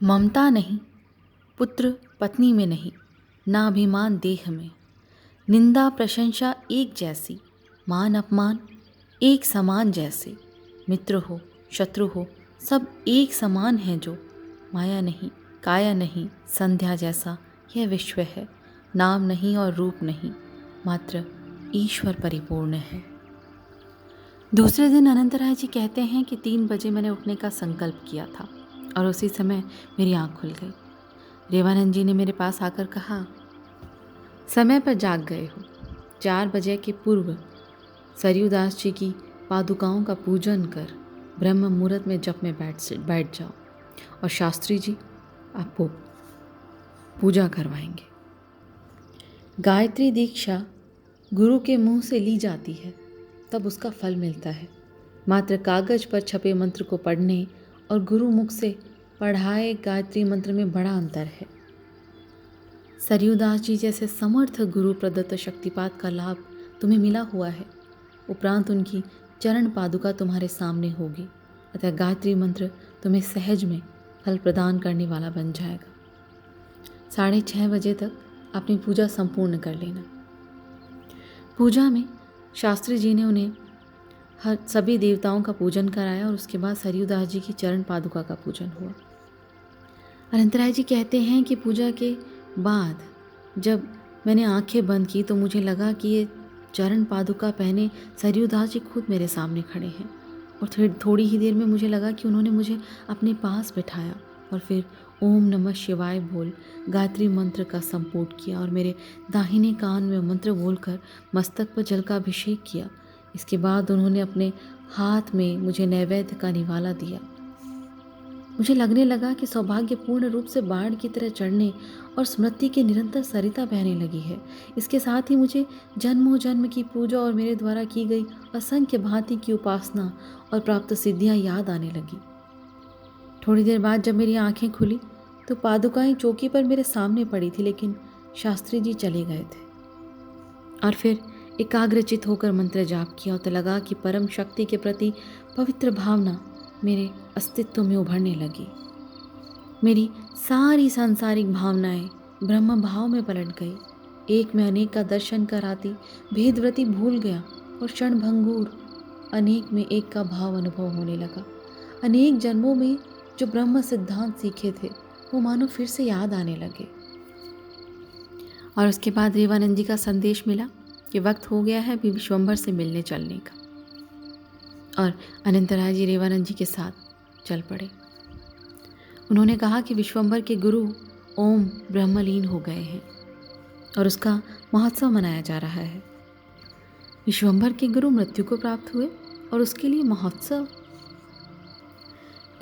ममता नहीं, पुत्र पत्नी में नहीं, ना अभिमान देह में। निंदा प्रशंसा एक जैसी, मान अपमान एक समान जैसे। मित्र हो शत्रु हो सब एक समान हैं जो। माया नहीं काया नहीं संध्या जैसा यह विश्व है। नाम नहीं और रूप नहीं, मात्र ईश्वर परिपूर्ण है। दूसरे दिन अनंतराय जी कहते हैं कि 3 बजे मैंने उठने का संकल्प किया था और उसी समय मेरी आँख खुल गई। रेवानंद जी ने मेरे पास आकर कहा, समय पर जाग गए हो। 4 बजे के पूर्व सरयूदास जी की पादुकाओं का पूजन कर ब्रह्म मुहूर्त में जप में बैठ जाओ और शास्त्री जी आपको पूजा करवाएंगे। गायत्री दीक्षा गुरु के मुंह से ली जाती है तब उसका फल मिलता है। मात्र कागज पर छपे मंत्र को पढ़ने और गुरु मुख से पढ़ाए गायत्री मंत्र में बड़ा अंतर है। सरयूदास जी जैसे समर्थ गुरु प्रदत्त शक्तिपात का लाभ तुम्हें मिला हुआ है, उपरांत उनकी चरण पादुका तुम्हारे सामने होगी, अतः गायत्री मंत्र तुम्हें सहज में फल प्रदान करने वाला बन जाएगा। 6:30 बजे तक अपनी पूजा संपूर्ण कर लेना। पूजा में शास्त्री जी ने उन्हें सभी देवताओं का पूजन कराया और उसके बाद सरयूदास जी की चरण पादुका का पूजन हुआ। अनंतराय जी कहते हैं कि पूजा के बाद जब मैंने आंखें बंद की तो मुझे लगा कि ये चरण पादुका पहने सरयूदास जी खुद मेरे सामने खड़े हैं और थोड़ी ही देर में मुझे लगा कि उन्होंने मुझे अपने पास बिठाया और फिर ओम नमः शिवाय बोल गायत्री मंत्र का संपुट किया और मेरे दाहिने कान में मंत्र बोलकर मस्तक पर जल का अभिषेक किया। इसके बाद उन्होंने अपने हाथ में मुझे नैवेद्य का निवाला दिया। मुझे लगने लगा कि सौभाग्य पूर्ण रूप से बाढ़ की तरह चढ़ने और स्मृति की निरंतर सरिता बहने लगी है। इसके साथ ही मुझे जन्मों जन्म की पूजा और मेरे द्वारा की गई असंख्य भांति की उपासना और प्राप्त सिद्धियां याद आने लगी। थोड़ी देर बाद जब मेरी आंखें खुली तो पादुकाएं चौकी पर मेरे सामने पड़ी थी, लेकिन शास्त्री जी चले गए थे। और फिर एकाग्रचित होकर मंत्र जाप किया तो लगा कि परम शक्ति के प्रति पवित्र भावना मेरे अस्तित्व में उभरने लगी। मेरी सारी सांसारिक भावनाएं ब्रह्म भाव में पलट गई। एक में अनेक का दर्शन कराती भेदव्रति भूल गया और क्षण भंगुर अनेक में एक का भाव अनुभव होने लगा। अनेक जन्मों में जो ब्रह्म सिद्धांत सीखे थे वो मानो फिर से याद आने लगे। और उसके बाद रेवानंद जी का संदेश मिला कि वक्त हो गया है अभी विश्वम्भर से मिलने चलने का, और अनंतराय जी रेवानंद जी के साथ चल पड़े। उन्होंने कहा कि विश्वम्भर के गुरु ओम ब्रह्मलीन हो गए हैं और उसका महोत्सव मनाया जा रहा है। विश्वम्भर के गुरु मृत्यु को प्राप्त हुए और उसके लिए महोत्सव।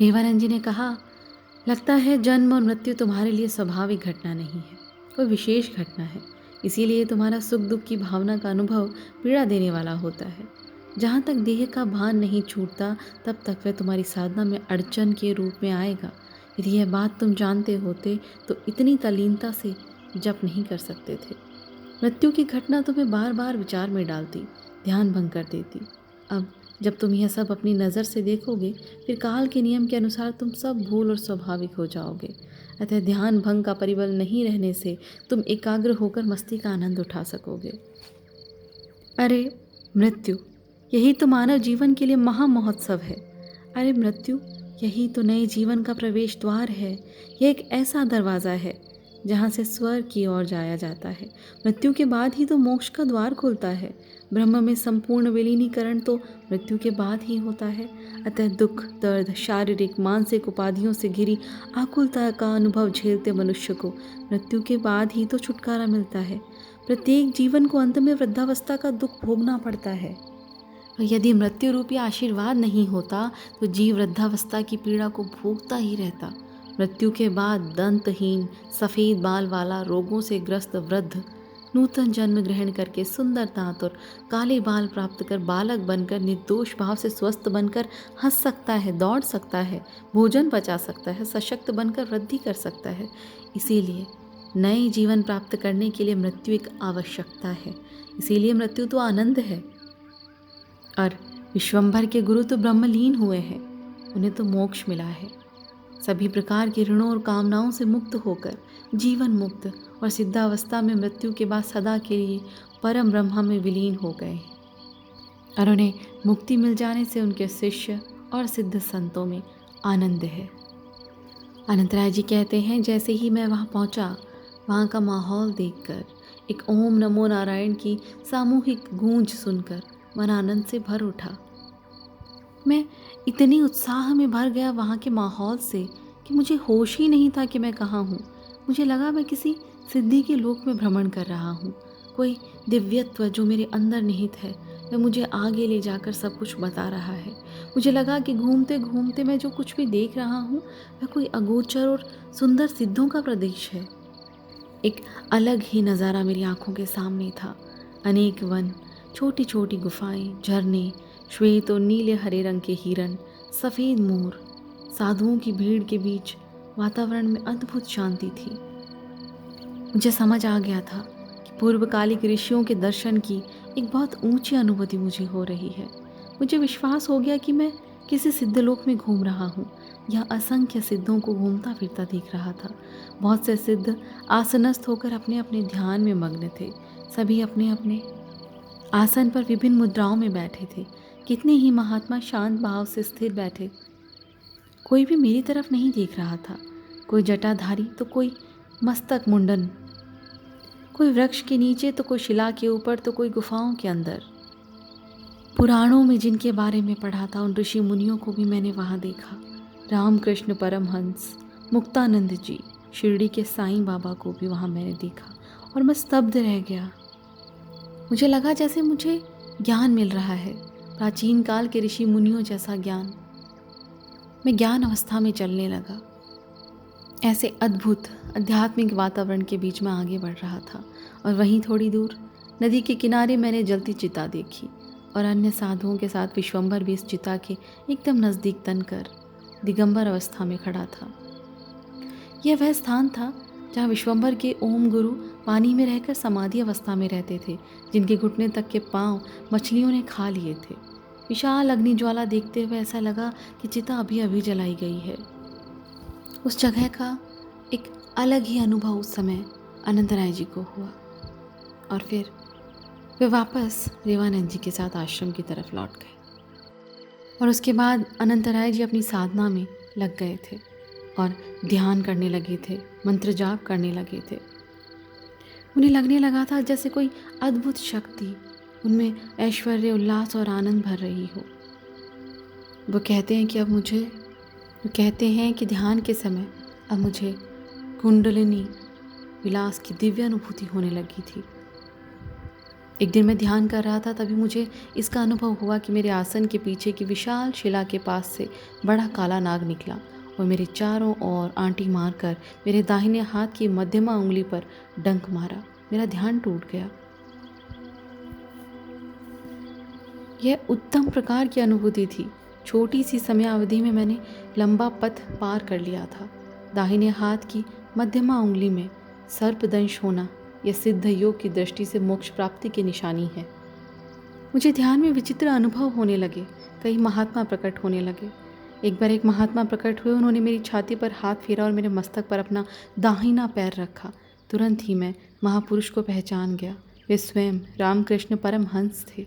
रेवानंद जी ने कहा, लगता है जन्म और मृत्यु तुम्हारे लिए स्वाभाविक घटना नहीं है, कोई विशेष घटना है। इसीलिए तुम्हारा सुख दुख की भावना का अनुभव पीड़ा देने वाला होता है। जहाँ तक देह का भान नहीं छूटता तब तक वह तुम्हारी साधना में अड़चन के रूप में आएगा। यदि यह बात तुम जानते होते तो इतनी तल्लीनता से जप नहीं कर सकते थे। मृत्यु की घटना तुम्हें बार बार विचार में डालती, ध्यान भंग कर देती। अब जब तुम यह सब अपनी नज़र से देखोगे फिर काल के नियम के अनुसार तुम सब भूल और स्वाभाविक हो जाओगे। अतः ध्यान भंग का परिबल नहीं रहने से तुम एकाग्र होकर मस्ती का आनंद उठा सकोगे। अरे मृत्यु, यही तो मानव जीवन के लिए महा महोत्सव है। अरे मृत्यु, यही तो नए जीवन का प्रवेश द्वार है। यह एक ऐसा दरवाज़ा है जहाँ से स्वर्ग की ओर जाया जाता है। मृत्यु के बाद ही तो मोक्ष का द्वार खुलता है। ब्रह्म में संपूर्ण विलीनीकरण तो मृत्यु के बाद ही होता है। अतः दुख दर्द शारीरिक मानसिक उपाधियों से घिरी आकुलता का अनुभव झेलते मनुष्य को मृत्यु के बाद ही तो छुटकारा मिलता है। प्रत्येक जीवन को अंत में वृद्धावस्था का दुख भोगना पड़ता है। यदि मृत्यु रूपी आशीर्वाद नहीं होता तो जीव वृद्धावस्था की पीड़ा को भोगता ही रहता। मृत्यु के बाद दंतहीन सफ़ेद बाल वाला रोगों से ग्रस्त वृद्ध नूतन जन्म ग्रहण करके सुंदर दांत और काले बाल प्राप्त कर बालक बनकर निर्दोष भाव से स्वस्थ बनकर हंस सकता है, दौड़ सकता है, भोजन पचा सकता है, सशक्त बनकर वृद्धि कर सकता है। इसीलिए नए जीवन प्राप्त करने के लिए मृत्यु एक आवश्यकता है। इसीलिए मृत्यु तो आनंद है। और विश्वम्भर के गुरु तो ब्रह्मलीन हुए हैं, उन्हें तो मोक्ष मिला है। सभी प्रकार के ऋणों और कामनाओं से मुक्त होकर जीवन मुक्त और सिद्धावस्था में मृत्यु के बाद सदा के लिए परम ब्रह्म में विलीन हो गए और उन्हें मुक्ति मिल जाने से उनके शिष्य और सिद्ध संतों में आनंद है। अनंतराय जी कहते हैं, जैसे ही मैं वहाँ पहुँचा, वहाँ का माहौल देखकर, एक ओम नमो नारायण की सामूहिक गूंज सुनकर मन आनंद से भर उठा। मैं इतनी उत्साह में भर गया वहाँ के माहौल से कि मुझे होश ही नहीं था कि मैं कहाँ हूँ। मुझे लगा मैं किसी सिद्धि के लोक में भ्रमण कर रहा हूँ। कोई दिव्यत्व जो मेरे अंदर निहित है वह मुझे आगे ले जाकर सब कुछ बता रहा है। मुझे लगा कि घूमते घूमते मैं जो कुछ भी देख रहा हूँ वह कोई अगोचर और सुंदर सिद्धों का प्रदेश है। एक अलग ही नज़ारा मेरी आंखों के सामने था। अनेक वन, छोटी छोटी गुफाएं, झरने, श्वेत और नीले हरे रंग के हिरण, सफ़ेद मोर, साधुओं की भीड़ के बीच वातावरण में अद्भुत शांति थी। मुझे समझ आ गया था कि पूर्वकालिक ऋषियों के दर्शन की एक बहुत ऊंची अनुभूति मुझे हो रही है। मुझे विश्वास हो गया कि मैं किसी सिद्धलोक में घूम रहा हूँ या असंख्य सिद्धों को घूमता फिरता देख रहा था। बहुत से सिद्ध आसनस्थ होकर अपने अपने ध्यान में मग्न थे। सभी अपने अपने आसन पर विभिन्न मुद्राओं में बैठे थे। कितने ही महात्मा शांत भाव से स्थिर बैठे। कोई भी मेरी तरफ नहीं देख रहा था। कोई जटाधारी तो कोई मस्तक मुंडन, कोई वृक्ष के नीचे तो कोई शिला के ऊपर तो कोई गुफाओं के अंदर। पुराणों में जिनके बारे में पढ़ा था उन ऋषि मुनियों को भी मैंने वहाँ देखा। रामकृष्ण परमहंस, मुक्तानंद जी, शिरडी के साईं बाबा को भी वहाँ मैंने देखा और मैं स्तब्ध रह गया। मुझे लगा जैसे मुझे ज्ञान मिल रहा है, प्राचीन काल के ऋषि मुनियों जैसा ज्ञान। मैं ज्ञान अवस्था में चलने लगा। ऐसे अद्भुत आध्यात्मिक वातावरण के बीच में आगे बढ़ रहा था और वहीं थोड़ी दूर नदी के किनारे मैंने जलती चिता देखी और अन्य साधुओं के साथ विश्वंभर भी इस चिता के एकदम नज़दीक तनकर दिगंबर अवस्था में खड़ा था। यह वह स्थान था जहाँ विश्वंभर के ओम गुरु पानी में रहकर समाधि अवस्था में रहते थे, जिनके घुटने तक के पांव मछलियों ने खा लिए थे। विशाल अग्नि ज्वाला देखते हुए ऐसा लगा कि चिता अभी अभी जलाई गई है। उस जगह का एक अलग ही अनुभव उस समय अनंतराय जी को हुआ और फिर वे वापस रेवानंद जी के साथ आश्रम की तरफ लौट गए और उसके बाद अनंतराय जी अपनी साधना में लग गए थे और ध्यान करने लगे थे, मंत्र जाप करने लगे थे। उन्हें लगने लगा था जैसे कोई अद्भुत शक्ति उनमें ऐश्वर्य, उल्लास और आनंद भर रही हो। वो कहते हैं कि ध्यान के समय अब मुझे कुंडलिनी विलास की दिव्य अनुभूति होने लगी थी। एक दिन मैं ध्यान कर रहा था, तभी मुझे इसका अनुभव हुआ कि मेरे आसन के पीछे की विशाल शिला के पास से बड़ा काला नाग निकला और मेरे चारों ओर आंटी मारकर मेरे दाहिने हाथ की मध्यमा उंगली पर डंक मारा। मेरा ध्यान टूट गया। यह उत्तम प्रकार की अनुभूति थी। छोटी सी समयावधि में मैंने लंबा पथ पार कर लिया था। दाहिने हाथ की मध्यमा उंगली में सर्पदंश होना यह सिद्ध योग की दृष्टि से मोक्ष प्राप्ति की निशानी है। मुझे ध्यान में विचित्र अनुभव होने लगे। कई महात्मा प्रकट होने लगे। एक बार एक महात्मा प्रकट हुए। उन्होंने मेरी छाती पर हाथ फेरा और मेरे मस्तक पर अपना दाहिना पैर रखा। तुरंत ही मैं महापुरुष को पहचान गया। वे स्वयं रामकृष्ण परमहंस थे।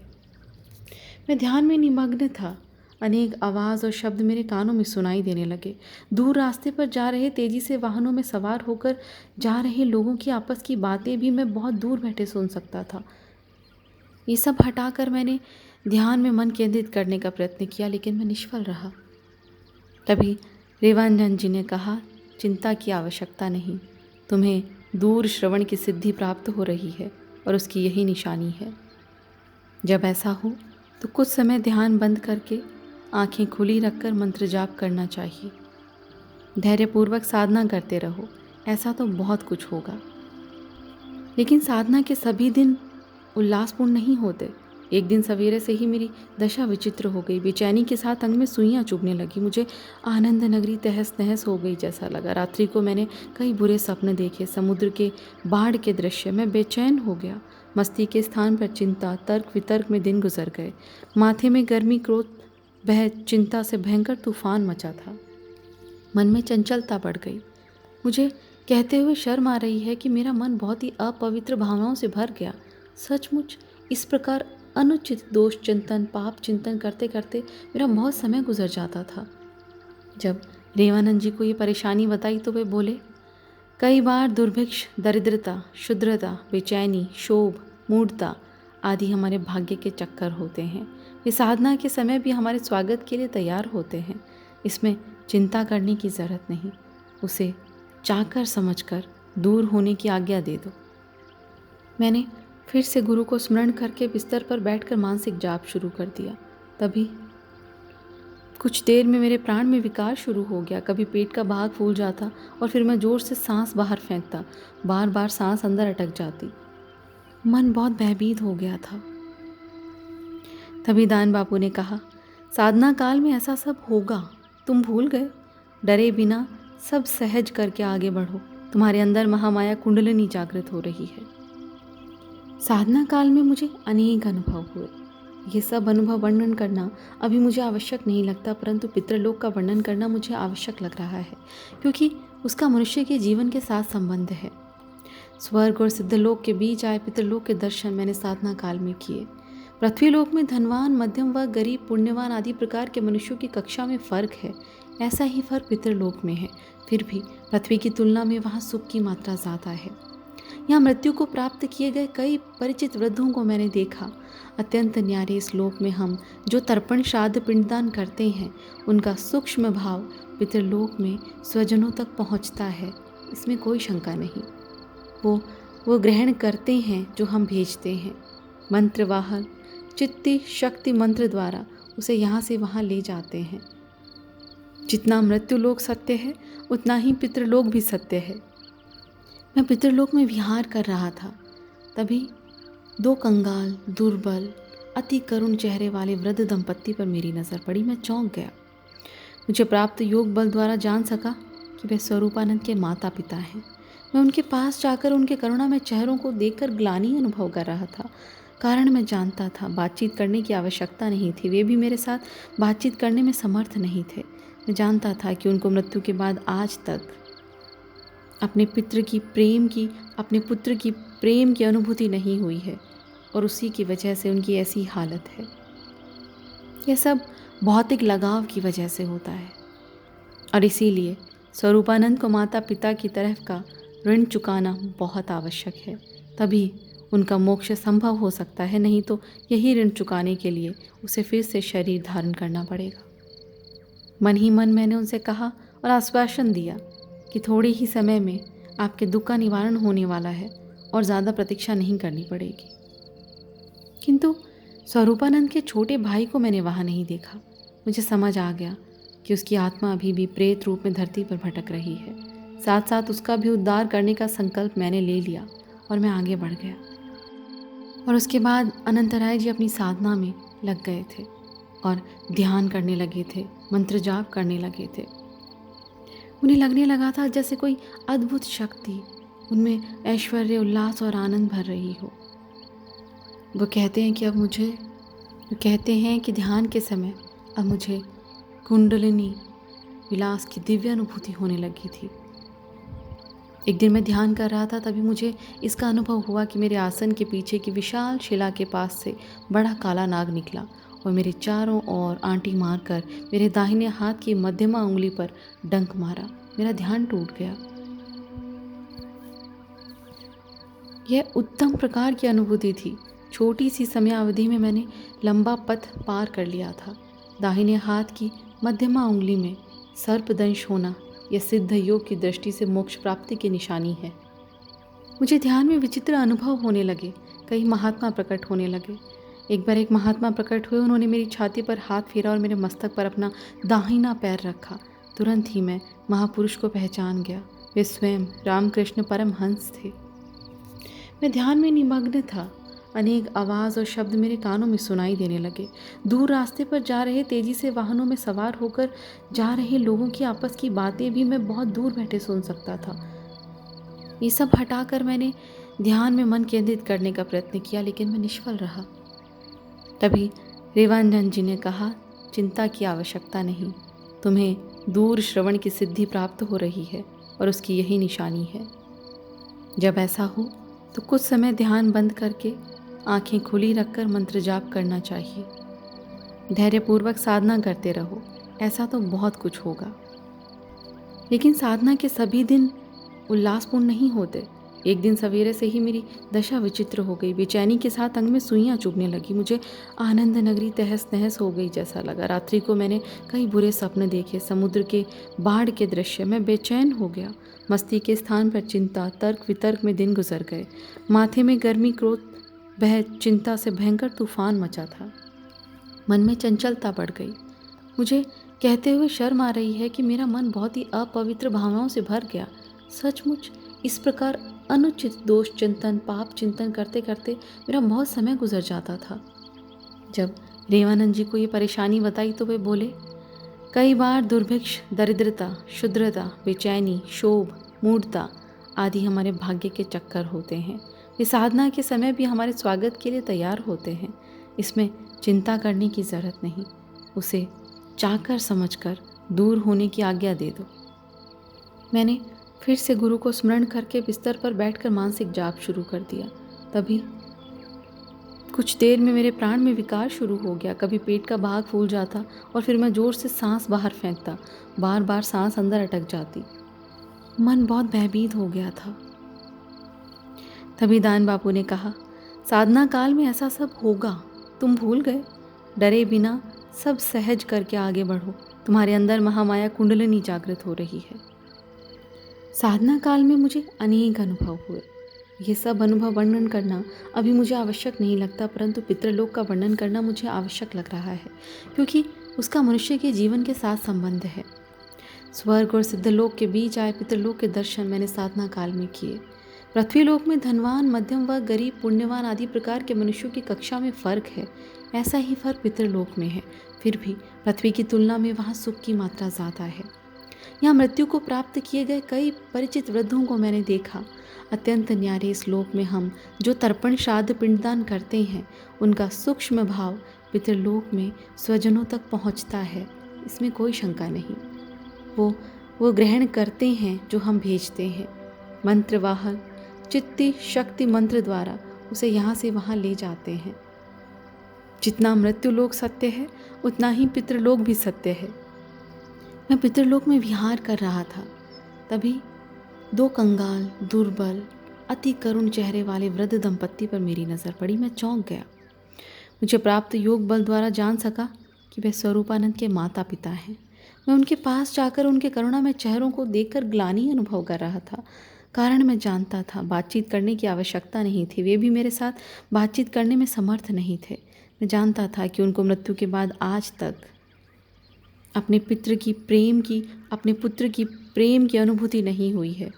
मैं ध्यान में निमग्न था। अनेक आवाज़ और शब्द मेरे कानों में सुनाई देने लगे। दूर रास्ते पर जा रहे, तेजी से वाहनों में सवार होकर जा रहे लोगों की आपस की बातें भी मैं बहुत दूर बैठे सुन सकता था। ये सब हटाकर मैंने ध्यान में मन केंद्रित करने का प्रयत्न किया, लेकिन मैं निष्फल रहा। तभी रेवानंद जी ने कहा, चिंता की आवश्यकता नहीं, तुम्हें दूर श्रवण की सिद्धि प्राप्त हो रही है और उसकी यही निशानी है। जब ऐसा हो तो कुछ समय ध्यान बंद करके आंखें खुली रखकर मंत्र जाप करना चाहिए। धैर्यपूर्वक साधना करते रहो, ऐसा तो बहुत कुछ होगा। लेकिन साधना के सभी दिन उल्लासपूर्ण नहीं होते। एक दिन सवेरे से ही मेरी दशा विचित्र हो गई। बेचैनी के साथ अंग में सुइयां चुभने लगी। मुझे आनंद नगरी तहस नहस हो गई जैसा लगा। रात्रि को मैंने कई बुरे सपने देखे, समुद्र के बाढ़ के दृश्य। मैं बेचैन हो गया। मस्ती के स्थान पर चिंता, तर्क वितर्क में दिन गुजर गए। माथे में गर्मी, क्रोध, भय, चिंता से भयंकर तूफान मचा था। मन में चंचलता बढ़ गई। मुझे कहते हुए शर्म आ रही है कि मेरा मन बहुत ही अपवित्र भावनाओं से भर गया। सचमुच इस प्रकार अनुचित दोष चिंतन, पाप चिंतन करते करते मेरा बहुत समय गुजर जाता था। जब रेवानंद जी को ये परेशानी बताई तो वे बोले, कई बार दुर्भिक्ष, दरिद्रता, क्षुद्रता, बेचैनी, क्षोभ, मूढ़ता आदि हमारे भाग्य के चक्कर होते हैं। वे साधना के समय भी हमारे स्वागत के लिए तैयार होते हैं। इसमें चिंता करने की ज़रूरत नहीं। उसे चाहकर समझकर दूर होने की आज्ञा दे दो। मैंने फिर से गुरु को स्मरण करके बिस्तर पर बैठकर मानसिक जाप शुरू कर दिया। तभी कुछ देर में मेरे प्राण में विकार शुरू हो गया। कभी पेट का भाग फूल जाता और फिर मैं जोर से सांस बाहर फेंकता। बार बार सांस अंदर अटक जाती। मन बहुत भयभीत हो गया था। तभी दान बापू ने कहा, साधना काल में ऐसा सब होगा, तुम भूल गए। डरे बिना सब सहज करके आगे बढ़ो। तुम्हारे अंदर महामाया कुंडलिनी जागृत हो रही है। साधना काल में मुझे अनेक अनुभव हुए। ये सब अनुभव वर्णन करना अभी मुझे आवश्यक नहीं लगता, परंतु पितृलोक का वर्णन करना मुझे आवश्यक लग रहा है, क्योंकि उसका मनुष्य के जीवन के साथ संबंध है। स्वर्ग और सिद्धलोक के बीच आए पितृलोक के दर्शन मैंने साधना काल में किए। पृथ्वीलोक में धनवान, मध्यम वर्ग, गरीब, पुण्यवान आदि प्रकार के मनुष्यों की कक्षा में फर्क है। ऐसा ही फर्क पितृलोक में है। फिर भी पृथ्वी की तुलना में वहाँ सुख की मात्रा ज़्यादा है। यहाँ मृत्यु को प्राप्त किए गए कई परिचित वृद्धों को मैंने देखा। अत्यंत न्यारे इस लोक में हम जो तर्पण, श्राद्ध, पिंडदान करते हैं, उनका सूक्ष्म भाव पितृलोक में स्वजनों तक पहुँचता है। इसमें कोई शंका नहीं। वो ग्रहण करते हैं जो हम भेजते हैं। मंत्रवाहक चित्ती शक्ति मंत्र द्वारा उसे यहाँ से वहाँ ले जाते हैं। जितना मृत्युलोक सत्य है, उतना ही पितृलोक भी सत्य है। मैं पितृलोक में विहार कर रहा था। तभी दो कंगाल, दुर्बल, अति करुण चेहरे वाले वृद्ध दंपत्ति पर मेरी नज़र पड़ी। मैं चौंक गया। मुझे प्राप्त योग बल द्वारा जान सका कि वे स्वरूपानंद के माता पिता हैं। मैं उनके पास जाकर उनके करुणामय चेहरों को देखकर ग्लानि अनुभव कर रहा था। कारण मैं जानता था, बातचीत करने की आवश्यकता नहीं थी। वे भी मेरे साथ बातचीत करने में समर्थ नहीं थे। मैं जानता था कि उनको मृत्यु के बाद आज तक अपने पुत्र की प्रेम की अनुभूति नहीं हुई है, और उसी की वजह से उनकी ऐसी हालत है। यह सब भौतिक लगाव की वजह से होता है, और इसीलिए स्वरूपानंद को माता पिता की तरफ का ऋण चुकाना बहुत आवश्यक है। तभी उनका मोक्ष संभव हो सकता है, नहीं तो यही ऋण चुकाने के लिए उसे फिर से शरीर धारण करना पड़ेगा। मन ही मन मैंने उनसे कहा और आश्वासन दिया कि थोड़े ही समय में आपके दुख का निवारण होने वाला है और ज़्यादा प्रतीक्षा नहीं करनी पड़ेगी। किंतु स्वरूपानंद के छोटे भाई को मैंने वहाँ नहीं देखा। मुझे समझ आ गया कि उसकी आत्मा अभी भी प्रेत रूप में धरती पर भटक रही है। साथ साथ उसका भी उद्धार करने का संकल्प मैंने ले लिया और मैं आगे बढ़ गया। और उसके बाद अनंतराय जी अपनी साधना में लग गए थे और ध्यान करने लगे थे, मंत्र जाप करने लगे थे। उन्हें लगने लगा था जैसे कोई अद्भुत शक्ति उनमें ऐश्वर्य, उल्लास और आनंद भर रही हो। वो कहते हैं कि ध्यान के समय अब मुझे कुंडलिनी विलास की दिव्य अनुभूति होने लगी थी। एक दिन मैं ध्यान कर रहा था, तभी मुझे इसका अनुभव हुआ कि मेरे आसन के पीछे की विशाल शिला के पास से बड़ा काला नाग निकला और मेरे चारों ओर आंटी मारकर मेरे दाहिने हाथ की मध्यमा उंगली पर डंक मारा। मेरा ध्यान टूट गया। यह उत्तम प्रकार की अनुभूति थी। छोटी सी समयावधि में मैंने लंबा पथ पार कर लिया था। दाहिने हाथ की मध्यमा उंगली में सर्पदंश होना यह सिद्ध योग की दृष्टि से मोक्ष प्राप्ति की निशानी है। मुझे ध्यान में विचित्र अनुभव होने लगे। कई महात्मा प्रकट होने लगे। एक बार एक महात्मा प्रकट हुए। उन्होंने मेरी छाती पर हाथ फेरा और मेरे मस्तक पर अपना दाहिना पैर रखा। तुरंत ही मैं महापुरुष को पहचान गया। वे स्वयं रामकृष्ण परमहंस थे। मैं ध्यान में निमग्न था। अनेक आवाज़ और शब्द मेरे कानों में सुनाई देने लगे। दूर रास्ते पर जा रहे, तेजी से वाहनों में सवार होकर जा रहे लोगों की आपस की बातें भी मैं बहुत दूर बैठे सुन सकता था। ये सब हटाकर मैंने ध्यान में मन केंद्रित करने का प्रयत्न किया, लेकिन मैं निष्फल रहा। तभी रेवानंद जी ने कहा, चिंता की आवश्यकता नहीं, तुम्हें दूर श्रवण की सिद्धि प्राप्त हो रही है और उसकी यही निशानी है। जब ऐसा हो तो कुछ समय ध्यान बंद करके आंखें खुली रखकर मंत्र जाप करना चाहिए। धैर्यपूर्वक साधना करते रहो, ऐसा तो बहुत कुछ होगा। लेकिन साधना के सभी दिन उल्लासपूर्ण नहीं होते। एक दिन सवेरे से ही मेरी दशा विचित्र हो गई। बेचैनी के साथ अंग में सुइयां चुभने लगी। मुझे आनंद नगरी तहस नहस हो गई जैसा लगा। रात्रि को मैंने कई बुरे सपने देखे, समुद्र के बाढ़ के दृश्य। मैं बेचैन हो गया। मस्ती के स्थान पर चिंता, तर्क वितर्क में दिन गुजर गए। माथे में गर्मी, क्रोध, वह चिंता से भयंकर तूफान मचा था। मन में चंचलता बढ़ गई। मुझे कहते हुए शर्म आ रही है कि मेरा मन बहुत ही अपवित्र भावनाओं से भर गया। सचमुच इस प्रकार अनुचित दोष चिंतन, पाप चिंतन करते करते मेरा बहुत समय गुजर जाता था। जब रेवानंद जी को ये परेशानी बताई तो वे बोले, कई बार दुर्भिक्ष, दरिद्रता, क्षुद्रता, बेचैनी, शोभ, मूढ़ता आदि हमारे भाग्य के चक्कर होते हैं। ये साधना के समय भी हमारे स्वागत के लिए तैयार होते हैं। इसमें चिंता करने की ज़रूरत नहीं। उसे चाहकर समझकर दूर होने की आज्ञा दे दो। मैंने फिर से गुरु को स्मरण करके बिस्तर पर बैठकर मानसिक जाप शुरू कर दिया। तभी कुछ देर में मेरे प्राण में विकार शुरू हो गया। कभी पेट का भाग फूल जाता और फिर मैं जोर से सांस बाहर फेंकता। बार बार सांस अंदर अटक जाती। मन बहुत भयभीत हो गया था। तभी दान बापू ने कहा, साधना काल में ऐसा सब होगा, तुम भूल गए। डरे बिना सब सहज करके आगे बढ़ो। तुम्हारे अंदर महामाया कुंडलिनी जागृत हो रही है। साधना काल में मुझे अनेक अनुभव हुए। ये सब अनुभव वर्णन करना अभी मुझे आवश्यक नहीं लगता, परंतु पितृलोक का वर्णन करना मुझे आवश्यक लग रहा है, क्योंकि उसका मनुष्य के जीवन के साथ संबंध है। स्वर्ग और सिद्धलोक के बीच आए पितृलोक के दर्शन मैंने साधना काल में किए। पृथ्वीलोक में धनवान, मध्यम वर्ग, गरीब, पुण्यवान आदि प्रकार के मनुष्यों की कक्षा में फर्क है। ऐसा ही फर्क पितृलोक में है। फिर भी पृथ्वी की तुलना में वहाँ सुख की मात्रा ज़्यादा है। यहाँ मृत्यु को प्राप्त किए गए कई परिचित वृद्धों को मैंने देखा। अत्यंत न्यारे इस लोक में हम जो तर्पण, श्राद्ध, पिंडदान करते हैं, उनका सूक्ष्म भाव पितृलोक में स्वजनों तक पहुँचता है। इसमें कोई शंका नहीं। वो ग्रहण करते हैं जो हम भेजते हैं। मंत्रवाहक चित्ती शक्ति मंत्र द्वारा उसे यहाँ से वहाँ ले जाते हैं। जितना मृत्युलोक सत्य है, उतना ही पितृलोक भी सत्य है। मैं पितृलोक में विहार कर रहा था। तभी दो कंगाल, दुर्बल, अति करुण चेहरे वाले वृद्ध दंपत्ति पर मेरी नज़र पड़ी। मैं चौंक गया। मुझे प्राप्त योग बल द्वारा जान सका कि वे स्वरूपानंद के माता पिता हैं। मैं उनके पास जाकर उनके करुणामय चेहरों को देखकर ग्लानि अनुभव कर रहा था। कारण मैं जानता था, बातचीत करने की आवश्यकता नहीं थी। वे भी मेरे साथ बातचीत करने में समर्थ नहीं थे। मैं जानता था कि उनको मृत्यु के बाद आज तक अपने पुत्र की प्रेम की अनुभूति नहीं हुई है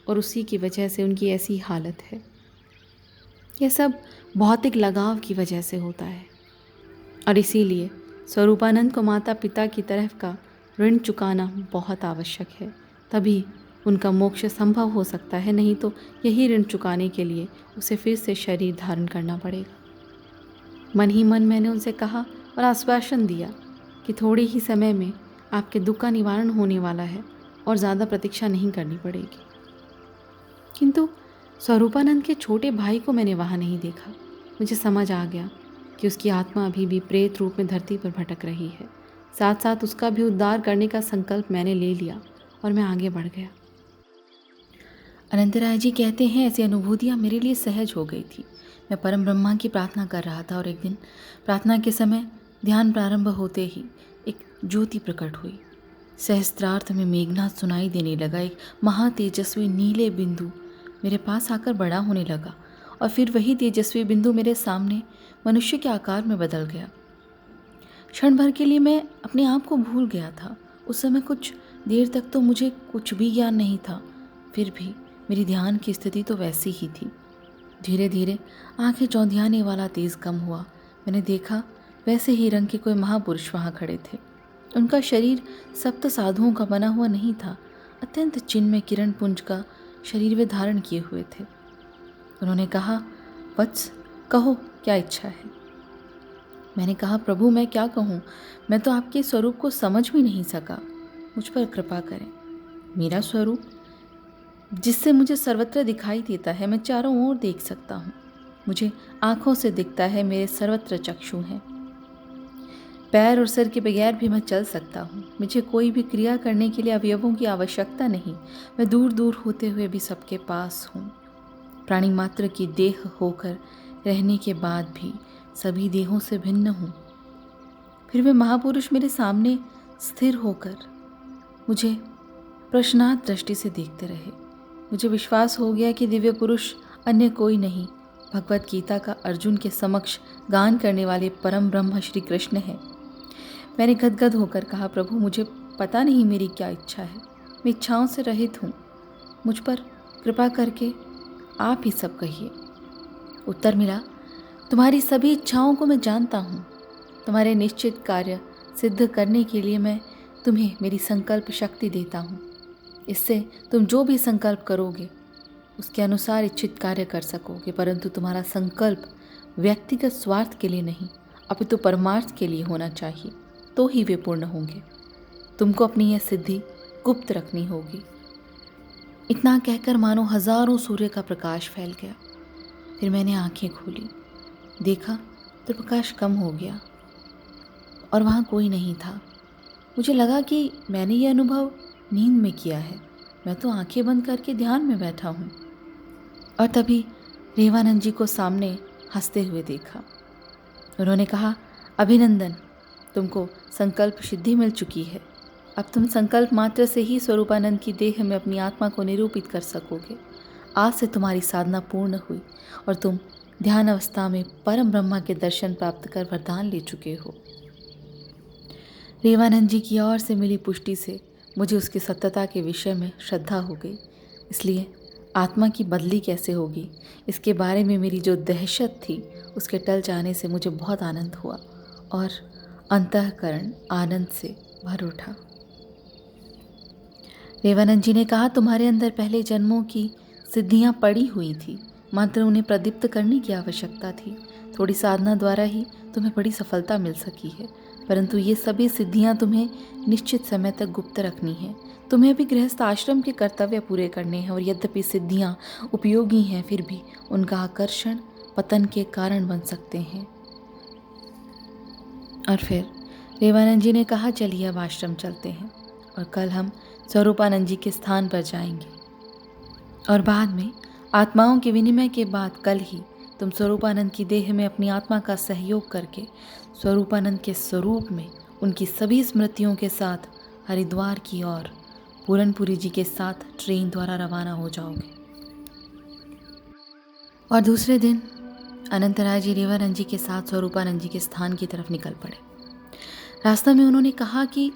और उसी की वजह से उनकी ऐसी हालत है। यह सब भौतिक लगाव की वजह से होता है और इसीलिए स्वरूपानंद को माता पिता की तरफ का ऋण चुकाना बहुत आवश्यक है। तभी उनका मोक्ष संभव हो सकता है, नहीं तो यही ऋण चुकाने के लिए उसे फिर से शरीर धारण करना पड़ेगा। मन ही मन मैंने उनसे कहा और आश्वासन दिया कि थोड़े ही समय में आपके दुख का निवारण होने वाला है और ज़्यादा प्रतीक्षा नहीं करनी पड़ेगी। किंतु स्वरूपानंद के छोटे भाई को मैंने वहाँ नहीं देखा। मुझे समझ आ गया कि उसकी आत्मा अभी भी प्रेत रूप में धरती पर भटक रही है। साथ साथ उसका भी उद्धार करने का संकल्प मैंने ले लिया और मैं आगे बढ़ गया। अनंत राय जी कहते हैं, ऐसी अनुभूतियाँ मेरे लिए सहज हो गई थी। मैं परम ब्रह्मा की प्रार्थना कर रहा था और एक दिन प्रार्थना के समय ध्यान प्रारंभ होते ही एक ज्योति प्रकट हुई। सहस्त्रार्थ में मेघनाद सुनाई देने लगा। एक महातेजस्वी नीले बिंदु मेरे पास आकर बड़ा होने लगा और फिर वही तेजस्वी बिंदु मेरे सामने मनुष्य के आकार में बदल गया। क्षण भर के लिए मैं अपने आप को भूल गया था। उस समय कुछ देर तक तो मुझे कुछ भी ज्ञान नहीं था, फिर भी मेरी ध्यान की स्थिति तो वैसी ही थी। धीरे धीरे आंखें चौंधियाने वाला तेज कम हुआ। मैंने देखा वैसे ही रंग के कोई महापुरुष वहाँ खड़े थे। उनका शरीर सप्त साधुओं का बना हुआ नहीं था। अत्यंत चिन्मय किरण पुंज का शरीर वे धारण किए हुए थे। उन्होंने कहा, वत्स, कहो क्या इच्छा है। मैंने कहा, प्रभु मैं क्या कहूँ, मैं तो आपके स्वरूप को समझ भी नहीं सका। मुझ पर कृपा करें। मेरा स्वरूप जिससे मुझे सर्वत्र दिखाई देता है, मैं चारों ओर देख सकता हूँ। मुझे आँखों से दिखता है, मेरे सर्वत्र चक्षु हैं। पैर और सिर के बगैर भी मैं चल सकता हूँ। मुझे कोई भी क्रिया करने के लिए अवयवों की आवश्यकता नहीं। मैं दूर दूर होते हुए भी सबके पास हूँ। प्राणी मात्र की देह होकर रहने के बाद भी सभी देहों से भिन्न हूँ। फिर वे महापुरुष मेरे सामने स्थिर होकर मुझे प्रश्नार्थ दृष्टि से देखते रहे। मुझे विश्वास हो गया कि दिव्य पुरुष अन्य कोई नहीं, भगवत गीता का अर्जुन के समक्ष गान करने वाले परम ब्रह्म श्री कृष्ण हैं। मैंने गदगद होकर कहा, प्रभु मुझे पता नहीं मेरी क्या इच्छा है। मैं इच्छाओं से रहित हूँ। मुझ पर कृपा करके आप ही सब कहिए। उत्तर मिला, तुम्हारी सभी इच्छाओं को मैं जानता हूँ। तुम्हारे निश्चित कार्य सिद्ध करने के लिए मैं तुम्हें मेरी संकल्प शक्ति देता हूँ। इससे तुम जो भी संकल्प करोगे उसके अनुसार इच्छित कार्य कर सकोगे, परंतु तुम्हारा संकल्प व्यक्तिगत स्वार्थ के लिए नहीं अपितु परमार्थ के लिए होना चाहिए, तो ही वे पूर्ण होंगे। तुमको अपनी यह सिद्धि गुप्त रखनी होगी। इतना कहकर मानो हजारों सूर्य का प्रकाश फैल गया। फिर मैंने आंखें खोली, देखा तो प्रकाश कम हो गया और वहाँ कोई नहीं था। मुझे लगा कि मैंने यह अनुभव नींद में किया है। मैं तो आंखें बंद करके ध्यान में बैठा हूँ। और तभी रेवानंद जी को सामने हंसते हुए देखा। उन्होंने कहा, अभिनंदन, तुमको संकल्प सिद्धि मिल चुकी है। अब तुम संकल्प मात्र से ही स्वरूपानंद की देह में अपनी आत्मा को निरूपित कर सकोगे। आज से तुम्हारी साधना पूर्ण हुई और तुम ध्यान अवस्था में परम ब्रह्मा के दर्शन प्राप्त कर वरदान ले चुके हो। रेवानंद जी की ओर से मिली पुष्टि से मुझे उसकी सत्यता के विषय में श्रद्धा हो गई। इसलिए आत्मा की बदली कैसे होगी, इसके बारे में मेरी जो दहशत थी उसके टल जाने से मुझे बहुत आनंद हुआ और अंतःकरण आनंद से भर उठा। रेवानंद जी ने कहा, तुम्हारे अंदर पहले जन्मों की सिद्धियां पड़ी हुई थी, मात्र उन्हें प्रदीप्त करने की आवश्यकता थी। थोड़ी साधना द्वारा ही तुम्हें बड़ी सफलता मिल सकी है, परंतु ये सभी सिद्धियां तुम्हें निश्चित समय तक गुप्त रखनी है। तुम्हें भी गृहस्थ आश्रम के कर्तव्य पूरे करने हैं और यद्यपि सिद्धियां उपयोगी हैं, फिर भी उनका आकर्षण पतन के कारण बन सकते हैं। और फिर रेवानंद जी ने कहा, चलिए अब आश्रम चलते हैं और कल हम स्वरूपानंद जी के स्थान पर जाएंगे और बाद में आत्माओं के विनिमय के बाद कल ही तुम स्वरूपानंद की देह में अपनी आत्मा का सहयोग करके स्वरूपानंद के स्वरूप में उनकी सभी स्मृतियों के साथ हरिद्वार की ओर पूरनपुरी जी के साथ ट्रेन द्वारा रवाना हो जाओगे। और दूसरे दिन अनंतराय जी रेवानंद जी के साथ स्वरूपानंद जी के स्थान की तरफ निकल पड़े। रास्ते में उन्होंने कहा कि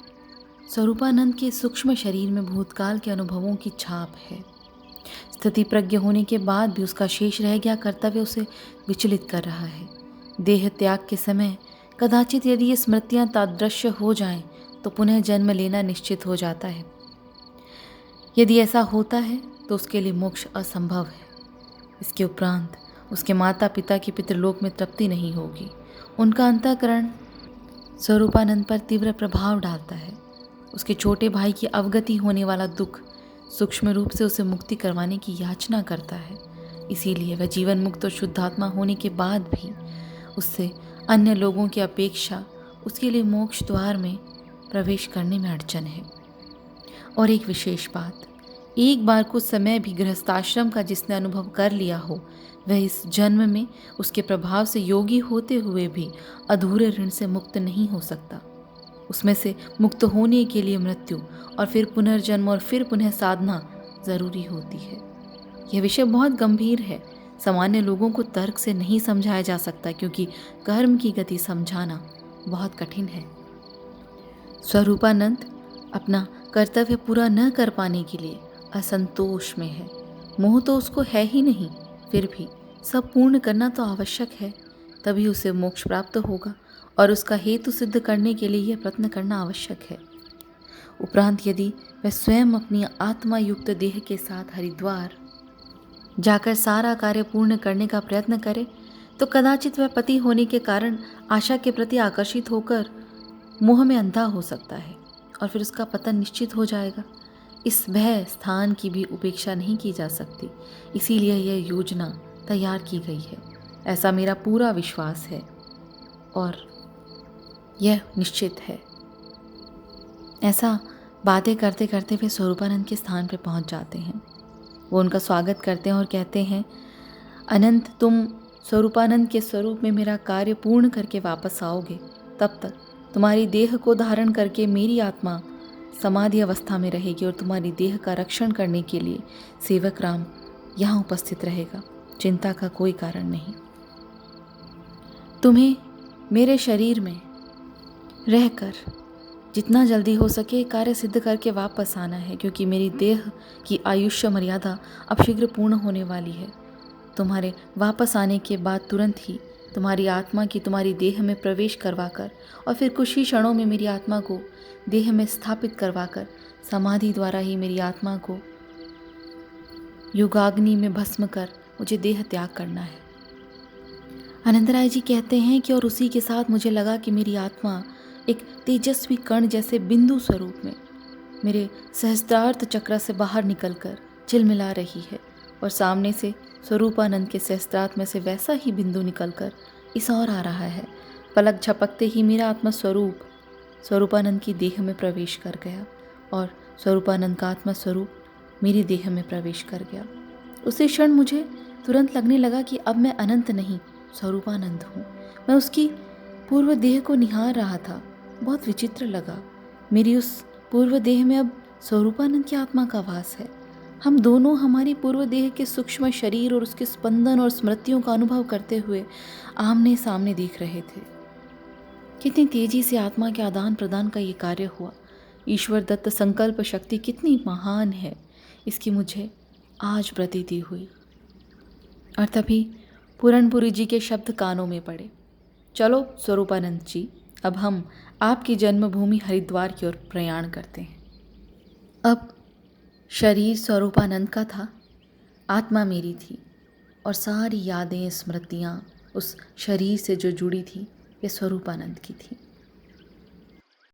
स्वरूपानंद के सूक्ष्म शरीर में भूतकाल के अनुभवों की छाप है। स्थिति प्रज्ञ होने के बाद भी उसका शेष रह गया कर्तव्य उसे विचलित कर रहा है। देह त्याग के समय कदाचित यदि ये स्मृतियां तादृश्य हो जाएं तो पुनः जन्म लेना निश्चित हो जाता है। यदि ऐसा होता है तो उसके लिए मोक्ष असंभव है। इसके उपरांत उसके माता पिता की पितृलोक में तृप्ति नहीं होगी। उनका अंतःकरण स्वरूपानंद पर तीव्र प्रभाव डालता है। उसके छोटे भाई की अवगति होने वाला दुख सूक्ष्म रूप से उसे मुक्ति करवाने की याचना करता है। इसीलिए वह जीवन मुक्त और शुद्धात्मा होने के बाद भी उससे अन्य लोगों की अपेक्षा उसके लिए मोक्ष द्वार में प्रवेश करने में अड़चन है। और एक विशेष बात, एक बार कुछ समय भी गृहस्थाश्रम का जिसने अनुभव कर लिया हो वह इस जन्म में उसके प्रभाव से योगी होते हुए भी अधूरे ऋण से मुक्त नहीं हो सकता। उसमें से मुक्त होने के लिए मृत्यु और फिर पुनर्जन्म और फिर पुनः साधना जरूरी होती है। यह विषय बहुत गंभीर है। सामान्य लोगों को तर्क से नहीं समझाया जा सकता, क्योंकि कर्म की गति समझाना बहुत कठिन है। स्वरूपानंद अपना कर्तव्य पूरा न कर पाने के लिए असंतोष में है। मोह तो उसको है ही नहीं, फिर भी सब पूर्ण करना तो आवश्यक है, तभी उसे मोक्ष प्राप्त होगा और उसका हेतु सिद्ध करने के लिए यह प्रयत्न करना आवश्यक है। उपरांत यदि वह स्वयं अपनी आत्मा युक्त देह के साथ हरिद्वार जाकर सारा कार्य पूर्ण करने का प्रयत्न करे तो कदाचित वह पति होने के कारण आशा के प्रति आकर्षित होकर मोह में अंधा हो सकता है और फिर उसका पतन निश्चित हो जाएगा। इस भय स्थान की भी उपेक्षा नहीं की जा सकती, इसीलिए यह योजना तैयार की गई है, ऐसा मेरा पूरा विश्वास है और यह निश्चित है। ऐसा बातें करते करते वे स्वरूपानंद के स्थान पर पहुंच जाते हैं। वो उनका स्वागत करते हैं और कहते हैं, अनंत, तुम स्वरूपानंद के स्वरूप में मेरा कार्य पूर्ण करके वापस आओगे, तब तक तुम्हारी देह को धारण करके मेरी आत्मा समाधि अवस्था में रहेगी और तुम्हारी देह का रक्षण करने के लिए सेवक राम यहाँ उपस्थित रहेगा। चिंता का कोई कारण नहीं। तुम्हें मेरे शरीर में रहकर जितना जल्दी हो सके कार्य सिद्ध करके वापस आना है, क्योंकि मेरी देह की आयुष्य मर्यादा अब शीघ्र पूर्ण होने वाली है। तुम्हारे वापस आने के बाद तुरंत ही तुम्हारी आत्मा की तुम्हारी देह में प्रवेश करवाकर और फिर कुछ ही क्षणों में मेरी आत्मा को देह में स्थापित करवाकर समाधि द्वारा ही मेरी आत्मा को युगाग्नि में भस्म कर मुझे देह त्याग करना है। अनंतराय जी कहते हैं कि और उसी के साथ मुझे लगा कि मेरी आत्मा एक तेजस्वी कण जैसे बिंदु स्वरूप में मेरे सहस्त्रार्थ चक्र से बाहर निकलकर चिलमिला रही है और सामने से स्वरूपानंद के सहस्त्रार्थ में से वैसा ही बिंदु निकलकर इस और आ रहा है। पलक झपकते ही मेरा आत्मा स्वरूप स्वरूपानंद की देह में प्रवेश कर गया और स्वरूपानंद का आत्मा स्वरूप मेरी देह में प्रवेश कर गया। उसी क्षण मुझे तुरंत लगने लगा कि अब मैं अनंत नहीं स्वरूपानंद हूँ। मैं उसकी पूर्व देह को निहार रहा था। बहुत विचित्र लगा। मेरी उस पूर्व देह में अब स्वरूपानंद की आत्मा का वास है। हम दोनों हमारी पूर्व देह के सूक्ष्म शरीर और उसके स्पंदन और स्मृतियों का अनुभव करते हुए आमने सामने देख रहे थे। कितनी तेजी से आत्मा के आदान प्रदान का ये कार्य हुआ। ईश्वर दत्त संकल्प शक्ति कितनी महान है, इसकी मुझे आज प्रतीति हुई। और तभी पूरणपुरी जी के शब्द कानों में पड़े, चलो स्वरूपानंद जी, अब हम आपकी जन्मभूमि हरिद्वार की ओर प्रयाण करते हैं। अब शरीर स्वरूपानंद का था, आत्मा मेरी थी और सारी यादें स्मृतियाँ उस शरीर से जो जुड़ी थी वे स्वरूपानंद की थी।